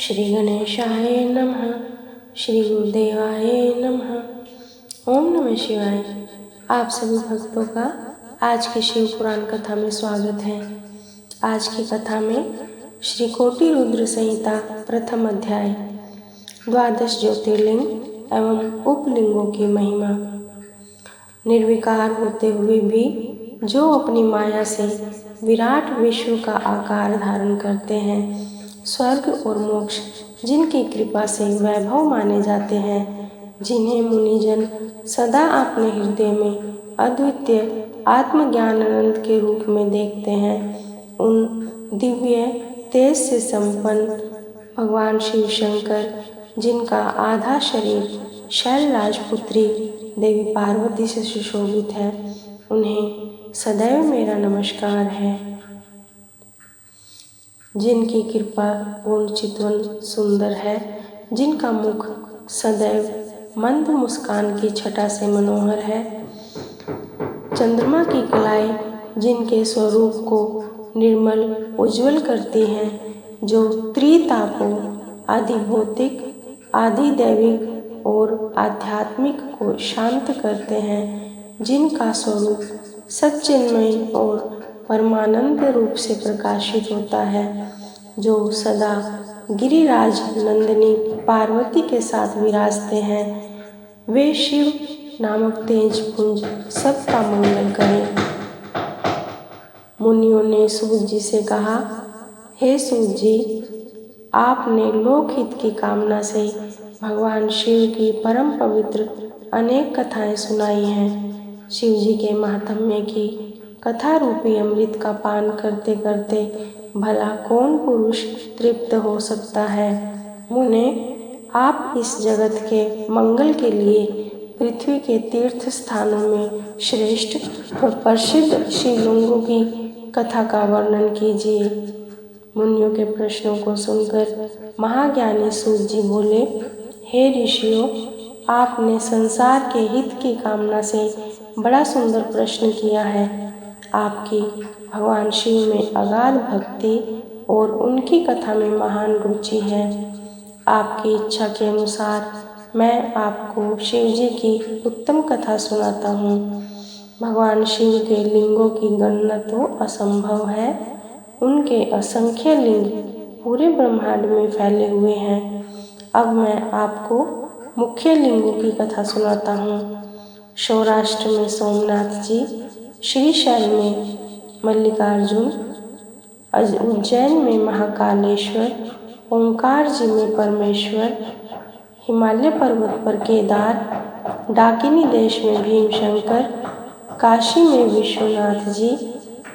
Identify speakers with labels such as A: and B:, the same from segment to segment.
A: श्री गणेशाय नमः। श्री गुरुदेवाय नमः। ओम नमः शिवाय। आप सभी भक्तों का आज की शिव पुराण कथा में स्वागत है। आज की कथा में श्री कोटि रुद्र संहिता प्रथम अध्याय, द्वादश ज्योतिर्लिंग एवं उपलिंगों की महिमा। निर्विकार होते हुए भी जो अपनी माया से विराट विश्व का आकार धारण करते हैं, स्वर्ग और मोक्ष जिनकी कृपा से वैभव माने जाते हैं, जिन्हें मुनिजन सदा अपने हृदय में अद्वितीय आत्मज्ञानानंद के रूप में देखते हैं, उन दिव्य तेज से संपन्न भगवान शिव शंकर, जिनका आधा शरीर शैलराज पुत्री देवी पार्वती से सुशोभित है, उन्हें सदैव मेरा नमस्कार है। जिनकी कृपा गुण चितवन सुंदर है, जिनका मुख सदैव मंद मुस्कान की छटा से मनोहर है, चंद्रमा की कलाएं जिनके स्वरूप को निर्मल उज्जवल करती हैं, जो त्रितापों आदि भौतिक, आदि दैविक और आध्यात्मिक को शांत करते हैं, जिनका स्वरूप सच्चिन्मय और परमानंद रूप से प्रकाशित होता है, जो सदा गिरिराज नंदिनी पार्वती के साथ विराजते हैं, वे शिव नामक तेज पुंज सबका मंगल करें। मुनियों ने सूत जी से कहा, हे सूत जी, आपने लोकहित की कामना से भगवान शिव की परम पवित्र अनेक कथाएं सुनाई हैं। शिव जी के महात्म्य की कथा रूपी अमृत का पान करते करते भला कौन पुरुष तृप्त हो सकता है। मुने, आप इस जगत के मंगल के लिए पृथ्वी के तीर्थ स्थानों में श्रेष्ठ और प्रसिद्ध शिवलिंगों की कथा का वर्णन कीजिए। मुनियों के प्रश्नों को सुनकर महाज्ञानी सूत जी बोले, हे ऋषियों, आपने संसार के हित की कामना से बड़ा सुंदर प्रश्न किया है। आपकी भगवान शिव में अगाध भक्ति और उनकी कथा में महान रुचि है। आपकी इच्छा के अनुसार मैं आपको शिव जी की उत्तम कथा सुनाता हूँ। भगवान शिव के लिंगों की गणना तो असंभव है। उनके असंख्य लिंग पूरे ब्रह्मांड में फैले हुए हैं। अब मैं आपको मुख्य लिंगों की कथा सुनाता हूँ। सौराष्ट्र में सोमनाथ जी, श्रीशैल में मल्लिकार्जुन, उज्जैन में महाकालेश्वर, ओंकार जी में परमेश्वर, हिमालय पर्वत पर केदार, डाकिनी देश में भीमशंकर, काशी में विश्वनाथ जी,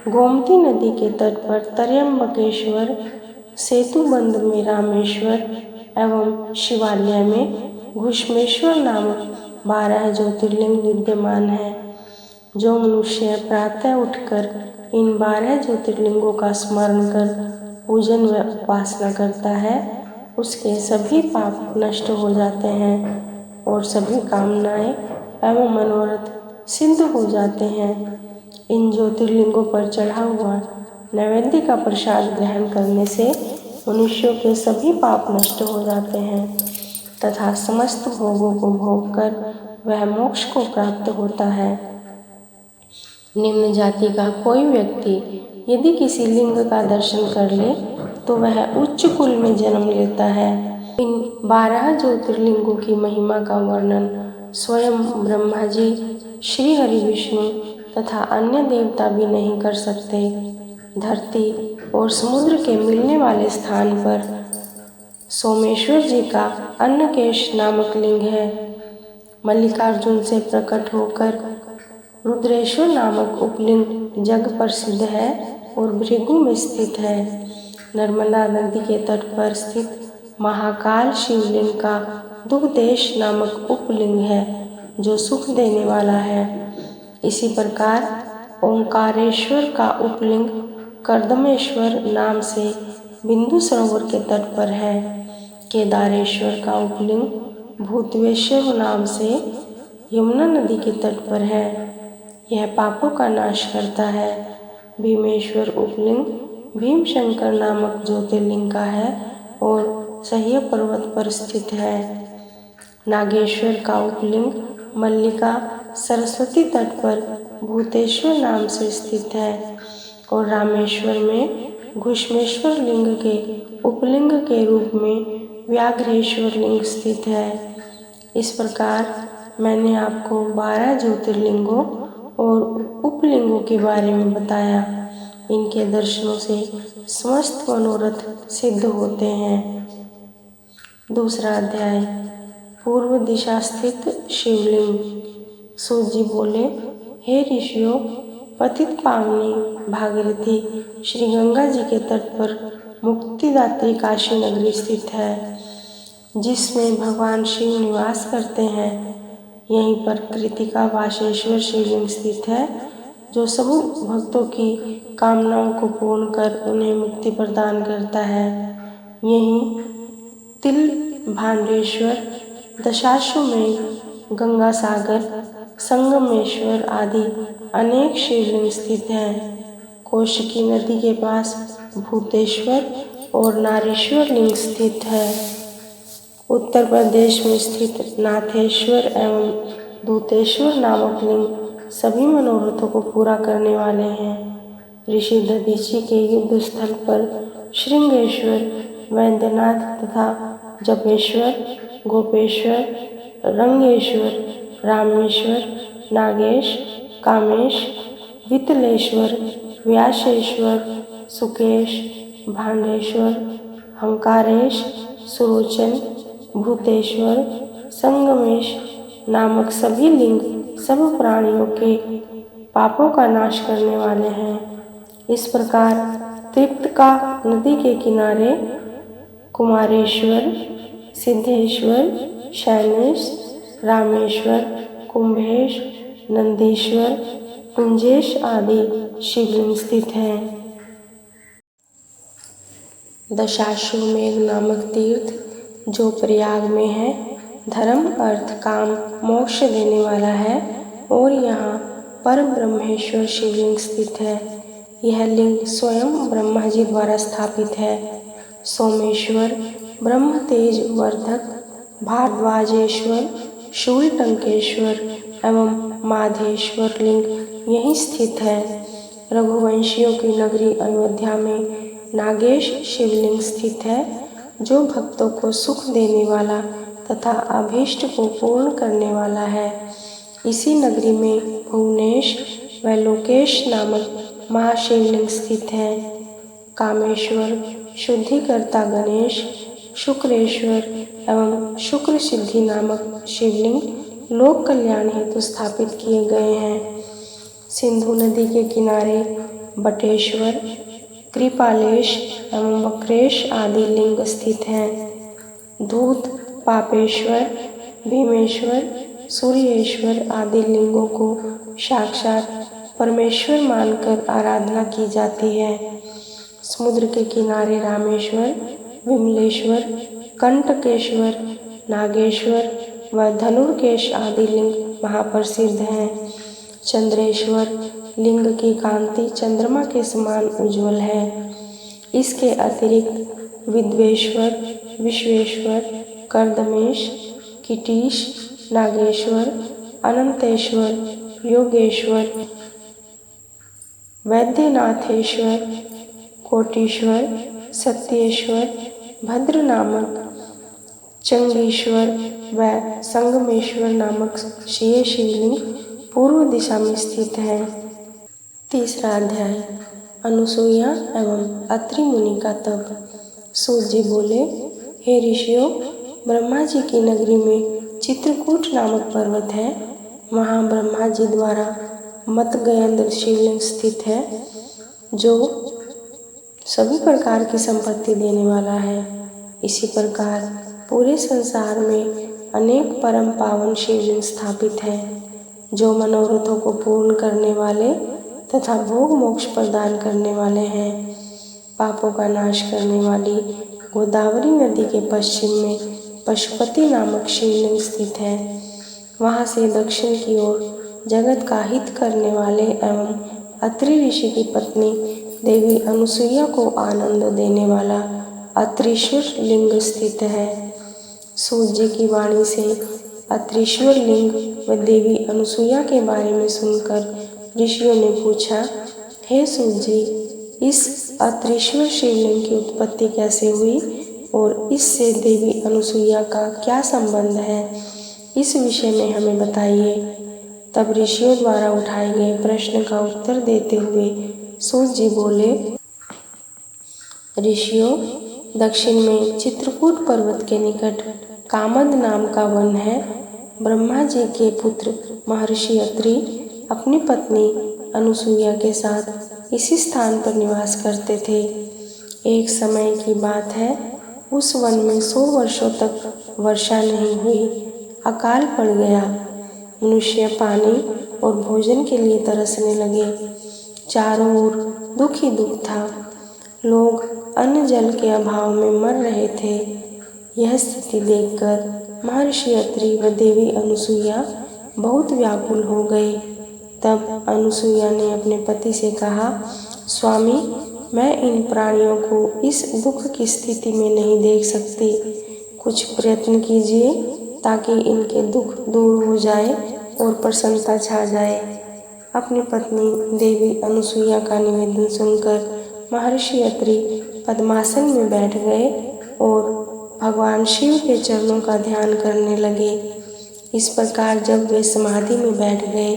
A: गोमती नदी के तट पर त्र्यंबकेश्वर, सेतुबंध में रामेश्वर एवं शिवालय में घुश्मेश्वर नामक 12 ज्योतिर्लिंग विद्यमान है। जो मनुष्य प्रातः उठकर इन 12 ज्योतिर्लिंगों का स्मरण कर पूजन व उपासना करता है, उसके सभी पाप नष्ट हो जाते हैं और सभी कामनाएं एवं मनोरथ सिद्ध हो जाते हैं। इन ज्योतिर्लिंगों पर चढ़ा हुआ नैवेद्य का प्रसाद ग्रहण करने से मनुष्यों के सभी पाप नष्ट हो जाते हैं तथा समस्त भोगों को भोग कर वह मोक्ष को प्राप्त होता है। निम्न जाति का कोई व्यक्ति यदि किसी लिंग का दर्शन कर ले तो वह उच्च कुल में जन्म लेता है। इन 12 ज्योतिर्लिंगों की महिमा का वर्णन स्वयं ब्रह्मा जी, श्री हरि विष्णु तथा अन्य देवता भी नहीं कर सकते। धरती और समुद्र के मिलने वाले स्थान पर सोमेश्वर जी का अन्नकेश नामक लिंग है। मल्लिकार्जुन से प्रकट होकर रुद्रेश्वर नामक उपलिंग जग प्रसिद्ध है और भृगु में स्थित है। नर्मदा नदी के तट पर स्थित महाकाल शिवलिंग का दुग्धेश नामक उपलिंग है, जो सुख देने वाला है। इसी प्रकार ओंकारेश्वर का उपलिंग कर्दमेश्वर नाम से बिंदु सरोवर के तट पर है। केदारेश्वर का उपलिंग भूतवेश्वर नाम से यमुना नदी के तट पर है। यह पापों का नाश करता है। भीमेश्वर उपलिंग भीमशंकर नामक ज्योतिर्लिंग का है और सह्य पर्वत पर स्थित है। नागेश्वर का उपलिंग मल्लिका सरस्वती तट पर भूतेश्वर नाम से स्थित है और रामेश्वर में घुश्मेश्वर लिंग के उपलिंग के रूप में व्याघ्रेश्वर लिंग स्थित है। इस प्रकार मैंने आपको 12 ज्योतिर्लिंगों और उपलिंगों के बारे में बताया। इनके दर्शनों से समस्त मनोरथ सिद्ध होते हैं। दूसरा अध्याय, पूर्व दिशा स्थित शिवलिंग। सूत जी बोले, हे ऋषियों, पतित पावनी भागीरथी श्री गंगा जी के तट पर मुक्तिदात्री काशी नगरी स्थित है, जिसमें भगवान शिव निवास करते हैं। यहीं पर कृतिका वाशेश्वर शिवलिंग स्थित है, जो सभी भक्तों की कामनाओं को पूर्ण कर उन्हें मुक्ति प्रदान करता है। यहीं तिल भांडेश्वर, दशाश्वमेध, गंगा सागर, संगमेश्वर आदि अनेक शिवलिंग स्थित हैं। कौशिकी नदी के पास भूतेश्वर और नारीश्वर लिंग स्थित है। उत्तर प्रदेश में स्थित नाथेश्वर एवं दूतेश्वर नामक लिंग सभी मनोरथों को पूरा करने वाले हैं। ऋषि दधीची के युद्ध स्थल पर श्रृंगेश्वर, वैद्यनाथ तथा जपेश्वर, गोपेश्वर, रंगेश्वर, रामेश्वर, नागेश, कामेश, वितलेश्वर, व्यासेश्वर, सुकेश, भांडेश्वर, हंकारेश, सुरोचन, भूतेश्वर, संगमेश नामक सभी लिंग सब प्राणियों के पापों का नाश करने वाले हैं। इस प्रकार त्रिप्तका नदी के किनारे कुमारेश्वर, सिद्धेश्वर, शैनेश, रामेश्वर, कुंभेश, नंदीश्वर, कुंजेश आदि शिवलिंग स्थित हैं। दशाश्वमेध नामक तीर्थ जो प्रयाग में है, धर्म, अर्थ, काम, मोक्ष देने वाला है और यहाँ परम ब्रह्मेश्वर शिवलिंग स्थित है। यह लिंग स्वयं ब्रह्मा जी द्वारा स्थापित है। सोमेश्वर, ब्रह्म तेज वर्धक, भारद्वाजेश्वर, शूलटंकेश्वर एवं माधेश्वर लिंग यहीं स्थित है। रघुवंशियों की नगरी अयोध्या में नागेश शिवलिंग स्थित है, जो भक्तों को सुख देने वाला तथा अभीष्ट को पूर्ण करने वाला है। इसी नगरी में भुवनेश व लोकेश नामक महाशिवलिंग स्थित है। कामेश्वर, शुद्धिकर्ता गणेश, शुक्रेश्वर एवं शुक्र सिद्धि नामक शिवलिंग लोक कल्याण हेतु स्थापित किए गए हैं। सिंधु नदी के किनारे बटेश्वर, कृपालेश एवं वक्रेश आदि लिंग स्थित हैं। धूत, पापेश्वर, भीमेश्वर, सूर्येश्वर आदि लिंगों को साक्षात परमेश्वर मानकर आराधना की जाती है। समुद्र के किनारे रामेश्वर, विमलेश्वर, कंटकेश्वर, नागेश्वर व धनुर्केश आदि लिंग महाप्रसिद्ध हैं। चंद्रेश्वर लिंग की कांति चंद्रमा के समान उज्ज्वल है। इसके अतिरिक्त विद्वेश्वर, विश्वेश्वर, कर्दमेश, किटीश, नागेश्वर, अनंतेश्वर, योगेश्वर, वैद्यनाथेश्वर, कोटीश्वर, सत्येश्वर, भद्र नामक चंगीश्वर व संगमेश्वर नामक ये शिवलिंग पूर्व दिशा में स्थित है। तीसरा अध्याय, अनुसूया एवं अत्रि मुनि का तप। सूत जी बोले, हे ऋषियों, ब्रह्मा जी की नगरी में चित्रकूट नामक पर्वत है। वहाँ ब्रह्मा जी द्वारा मतगयेंद्र शिवलिंग स्थित है, जो सभी प्रकार की संपत्ति देने वाला है। इसी प्रकार पूरे संसार में अनेक परम पावन शिवलिंग स्थापित हैं, जो मनोरथों को पूर्ण करने वाले तथा भोग मोक्ष प्रदान करने वाले हैं। पापों का नाश करने वाली गोदावरी नदी के पश्चिम में पशुपति नामक शिवलिंग स्थित है। वहाँ से दक्षिण की ओर जगत का हित करने वाले एवं अत्रि ऋषि की पत्नी देवी अनुसूया को आनंद देने वाला अत्रिश्वर लिंग स्थित है। सूत जी की वाणी से अत्रिश्वर लिंग व देवी अनुसुईया के बारे में सुनकर ऋषियों ने पूछा, हे सूत जी, इस अत्रिश्वर शिवलिंग की उत्पत्ति कैसे हुई और इससे देवी अनुसुईया का क्या संबंध है, इस विषय में हमें बताइए। तब ऋषियों द्वारा उठाए गए प्रश्न का उत्तर देते हुए सूत जी बोले, ऋषियों, दक्षिण में चित्रकूट पर्वत के निकट कामद नाम का वन है। ब्रह्मा जी के पुत्र महर्षि अत्रि अपनी पत्नी अनुसुईया के साथ इसी स्थान पर निवास करते थे। एक समय की बात है, उस वन में 100 वर्षों तक वर्षा नहीं हुई, अकाल पड़ गया। मनुष्य पानी और भोजन के लिए तरसने लगे। चारों ओर दुख ही दुख था। लोग अन्न जल के अभाव में मर रहे थे। यह स्थिति देखकर महर्षि अत्रि व देवी अनुसुईया बहुत व्याकुल हो गए। तब अनुसुईया ने अपने पति से कहा, स्वामी, मैं इन प्राणियों को इस दुख की स्थिति में नहीं देख सकती। कुछ प्रयत्न कीजिए ताकि इनके दुख दूर हो जाए और प्रसन्नता छा जाए। अपनी पत्नी देवी अनुसुईया का निवेदन सुनकर महर्षि अत्रि पद्मासन में बैठ गए और भगवान शिव के चरणों का ध्यान करने लगे। इस प्रकार जब वे समाधि में बैठ गए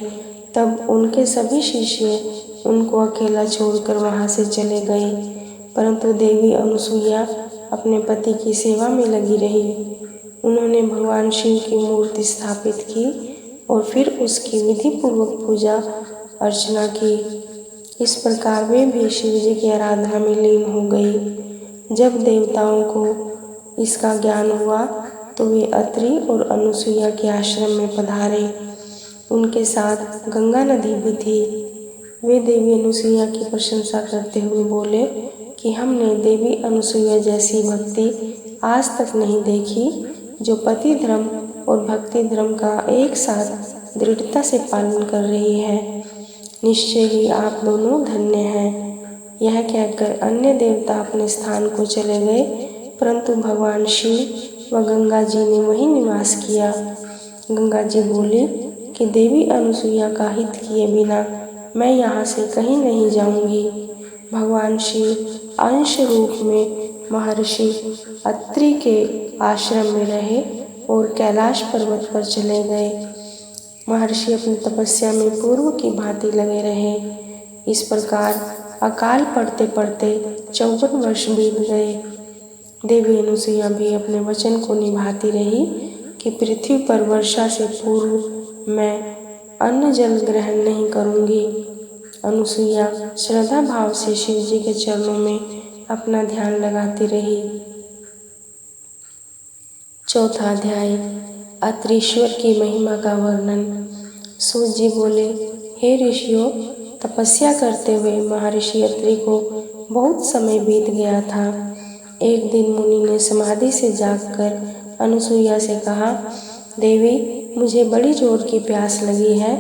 A: तब उनके सभी शिष्य उनको अकेला छोड़कर वहां से चले गए, परंतु देवी अनुसुईया अपने पति की सेवा में लगी रही। उन्होंने भगवान शिव की मूर्ति स्थापित की और फिर उसकी विधि पूर्वक पूजा अर्चना की। इस प्रकार वे भी शिव जी की आराधना में लीन हो गई। जब देवताओं को इसका ज्ञान हुआ तो वे अत्रि और अनुसुईया के आश्रम में पधारे। उनके साथ गंगा नदी भी थी। वे देवी अनुसुईया की प्रशंसा करते हुए बोले कि हमने देवी अनुसुईया जैसी भक्ति आज तक नहीं देखी, जो पति धर्म और भक्ति धर्म का एक साथ दृढ़ता से पालन कर रही है। निश्चय ही आप दोनों धन्य हैं। यह कहकर अन्य देवता अपने स्थान को चले गए, परंतु भगवान शिव व गंगा जी ने वहीं निवास किया। गंगा जी बोली कि देवी अनुसुईया का हित किए बिना मैं यहाँ से कहीं नहीं जाऊंगी। भगवान शिव अंश रूप में महर्षि अत्रि के आश्रम में रहे और कैलाश पर्वत पर चले गए। महर्षि अपनी तपस्या में पूर्व की भांति लगे रहे। इस प्रकार अकाल पड़ते पड़ते 54 वर्ष बीत गए। देवी अनुसुईया भी अपने वचन को निभाती रही कि पृथ्वी पर वर्षा से पूर्व मैं अन्न जल ग्रहण नहीं करूंगी। अनुसुईया श्रद्धा भाव से शिव जी के चरणों में अपना ध्यान लगाती रही। चौथा अध्याय, अत्रीश्वर की महिमा का वर्णन। सूत जी बोले, हे ऋषियों, तपस्या करते हुए महर्षि अत्रि को बहुत समय बीत गया था। एक दिन मुनि ने समाधि से जागकर अनुसुईया से कहा, देवी, मुझे बड़ी जोर की प्यास लगी है,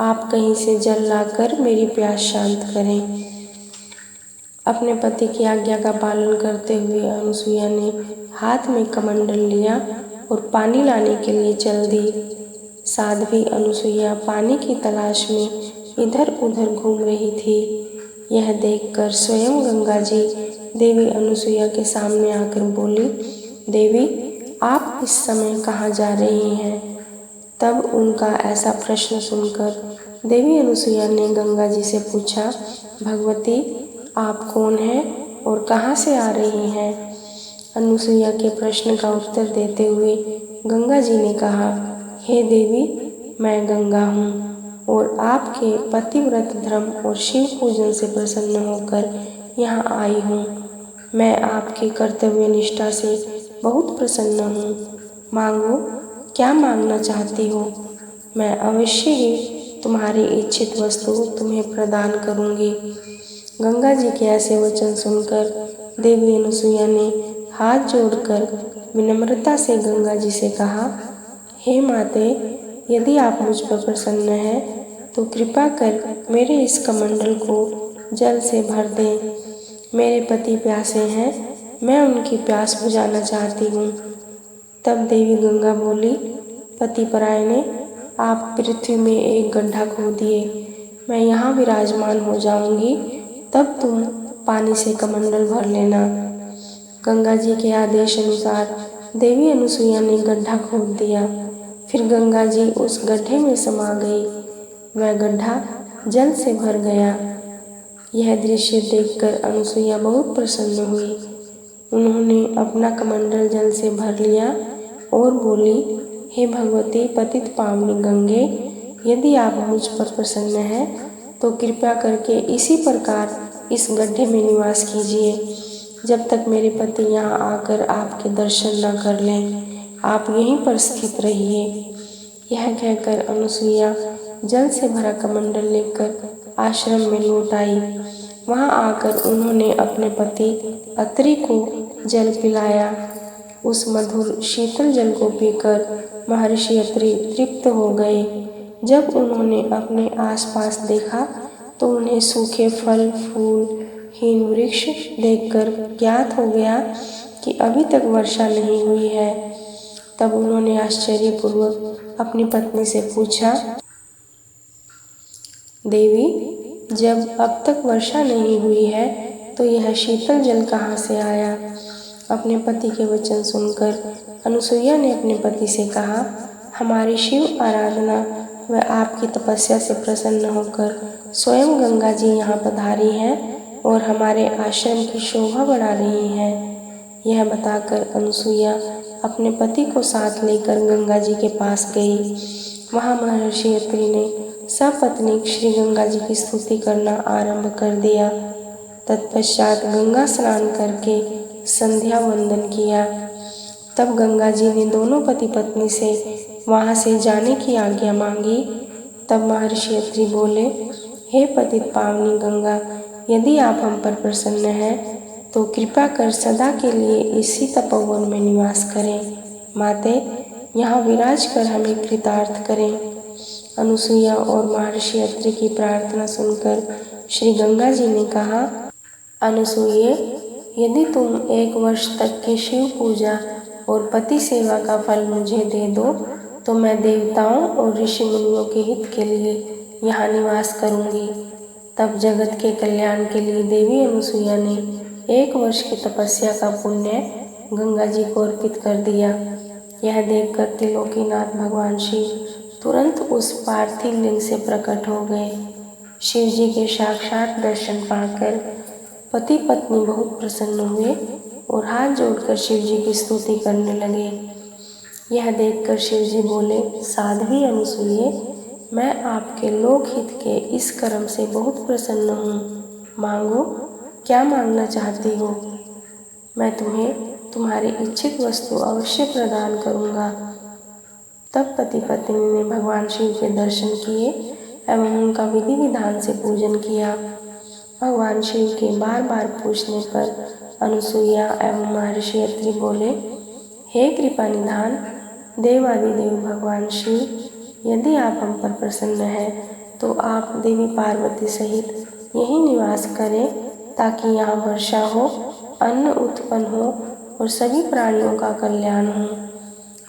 A: आप कहीं से जल लाकर मेरी प्यास शांत करें। अपने पति की आज्ञा का पालन करते हुए अनुसुईया ने हाथ में कमंडल लिया और पानी लाने के लिए चल दी। साध्वी अनुसुईया पानी की तलाश में इधर उधर घूम रही थी। यह देखकर स्वयं गंगा जी देवी अनुसुईया के सामने आकर बोली, देवी, आप इस समय कहाँ जा रही हैं? तब उनका ऐसा प्रश्न सुनकर देवी अनुसुईया ने गंगा जी से पूछा, भगवती, आप कौन हैं और कहाँ से आ रही हैं? अनुसुईया के प्रश्न का उत्तर देते हुए गंगा जी ने कहा, हे देवी, मैं गंगा हूँ और आपके पतिव्रत धर्म और शिव पूजन से प्रसन्न होकर यहाँ आई हूँ। मैं आपकी कर्तव्य निष्ठा से बहुत प्रसन्न हूँ। मांगो, क्या मांगना चाहती हो? मैं अवश्य ही तुम्हारी इच्छित वस्तु तुम्हें प्रदान करूँगी। गंगा जी के ऐसे वचन सुनकर देवी अनुसुईया ने हाथ जोड़कर विनम्रता से गंगा जी से कहा, हे माते, यदि आप मुझ पर प्रसन्न हैं तो कृपा कर मेरे इस कमंडल को जल से भर दें। मेरे पति प्यासे हैं, मैं उनकी प्यास बुझाना चाहती हूँ। तब देवी गंगा बोली, पतिपरायणे, आप पृथ्वी में एक गड्ढा खोदिए, मैं यहाँ विराजमान हो जाऊंगी, तब तुम पानी से कमंडल भर लेना। गंगा जी के आदेश अनुसार देवी अनुसुईया ने गड्ढा खोद दिया। फिर गंगा जी उस गड्ढे में समा गई। वह गड्ढा जल से भर गया। यह दृश्य देखकर अनुसुईया बहुत प्रसन्न हुई। उन्होंने अपना कमंडल जल से भर लिया और बोली, हे भगवती पतित पावनी गंगे, यदि आप मुझ पर प्रसन्न हैं तो कृपया करके इसी प्रकार इस गड्ढे में निवास कीजिए, जब तक मेरे पति यहाँ आकर आपके दर्शन न कर लें। आप यहीं पर स्थित रहिए। यह कहकर अनुसुईया जल से भरा कमंडल लेकर आश्रम में लौट आई। वहाँ आकर उन्होंने अपने पति अत्रि को जल पिलाया। उस मधुर शीतल जल को पीकर महर्षि अत्रि तृप्त हो गए। जब उन्होंने अपने आसपास देखा तो उन्हें सूखे फल फूल हीन वृक्ष देखकर ज्ञात हो गया कि अभी तक वर्षा नहीं हुई है। तब उन्होंने आश्चर्यपूर्वक अपनी पत्नी से पूछा, देवी, जब अब तक वर्षा नहीं हुई है तो यह शीतल जल कहाँ से आया? अपने पति के वचन सुनकर अनुसुईया ने अपने पति से कहा, हमारी शिव आराधना व आपकी तपस्या से प्रसन्न होकर स्वयं गंगा जी यहाँ पधारी हैं और हमारे आश्रम की शोभा बढ़ा रही हैं। यह बताकर अनुसुईया अपने पति को साथ लेकर गंगा जी के पास गई। वहाँ महर्षि अत्रि ने सपत्नीक श्री गंगा जी की स्तुति करना आरंभ कर दिया। तत्पश्चात गंगा स्नान करके संध्या वंदन किया। तब गंगा जी ने दोनों पति पत्नी से वहाँ से जाने की आज्ञा मांगी। तब महर्षि अत्रि बोले, हे पतित पावनी गंगा, यदि आप हम पर प्रसन्न हैं तो कृपा कर सदा के लिए इसी तपोवन में निवास करें। माते, यहाँ विराज कर हमें कृतार्थ करें। अनुसुईया और महर्षि अत्रि की प्रार्थना सुनकर श्री गंगा जी ने कहा, अनुसुईये, यदि तुम 1 वर्ष तक की शिव पूजा और पति सेवा का फल मुझे दे दो तो मैं देवताओं और ऋषि मुनियों के हित के लिए यहाँ निवास करूँगी। तब जगत के कल्याण के लिए देवी अनुसुईया ने 1 वर्ष की तपस्या का पुण्य गंगा जी को अर्पित कर दिया। यह देखकर त्रिलोकीनाथ भगवान शिव तुरंत उस पार्थिव लिंग से प्रकट हो गए। शिव जी के साक्षात दर्शन पाकर पति पत्नी बहुत प्रसन्न हुए और हाथ जोड़कर शिव जी की स्तुति करने लगे। यह देखकर शिव जी बोले, साध्वी अनुसुईये, मैं आपके लोकहित के इस कर्म से बहुत प्रसन्न हूँ। मांगो, क्या मांगना चाहती हो? मैं तुम्हें तुम्हारी इच्छित वस्तु अवश्य प्रदान करूँगा। तब पति पत्नी ने भगवान शिव के दर्शन किए एवं उनका विधि विधान से पूजन किया। भगवान शिव के बार बार पूछने पर अनुसुईया एवं महर्षि अत्रि बोले, हे कृपा निधान देवादिदेव भगवान शिव, यदि आप हम पर प्रसन्न हैं तो आप देवी पार्वती सहित यहीं निवास करें ताकि यहाँ वर्षा हो, अन्न उत्पन्न हो और सभी प्राणियों का कल्याण हो।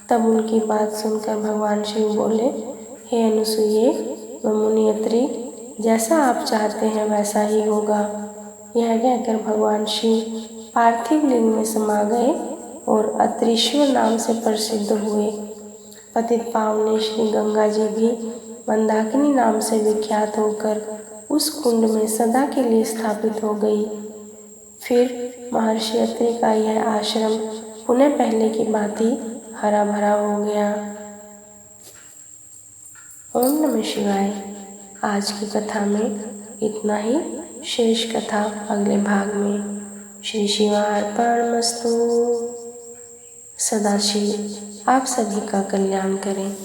A: तब उनकी बात सुनकर भगवान शिव बोले, हे अनुसुईये व मुनि अत्रि, जैसा आप चाहते हैं वैसा ही होगा। यह कहकर भगवान शिव पार्थिव लिंग में समा गए और अत्रीश्वर नाम से प्रसिद्ध हुए। पतित पावनी श्री गंगा जी भी मंदाकिनी नाम से विख्यात होकर उस कुंड में सदा के लिए स्थापित हो गई। फिर महर्षि अत्रि का यह आश्रम पुनः पहले की भांति हरा भरा हो गया। ओम नमः शिवाय। आज की कथा में इतना ही। शेष कथा अगले भाग में। श्री शिवार्पणमस्तु। सदाशिव आप सभी का कल्याण करें।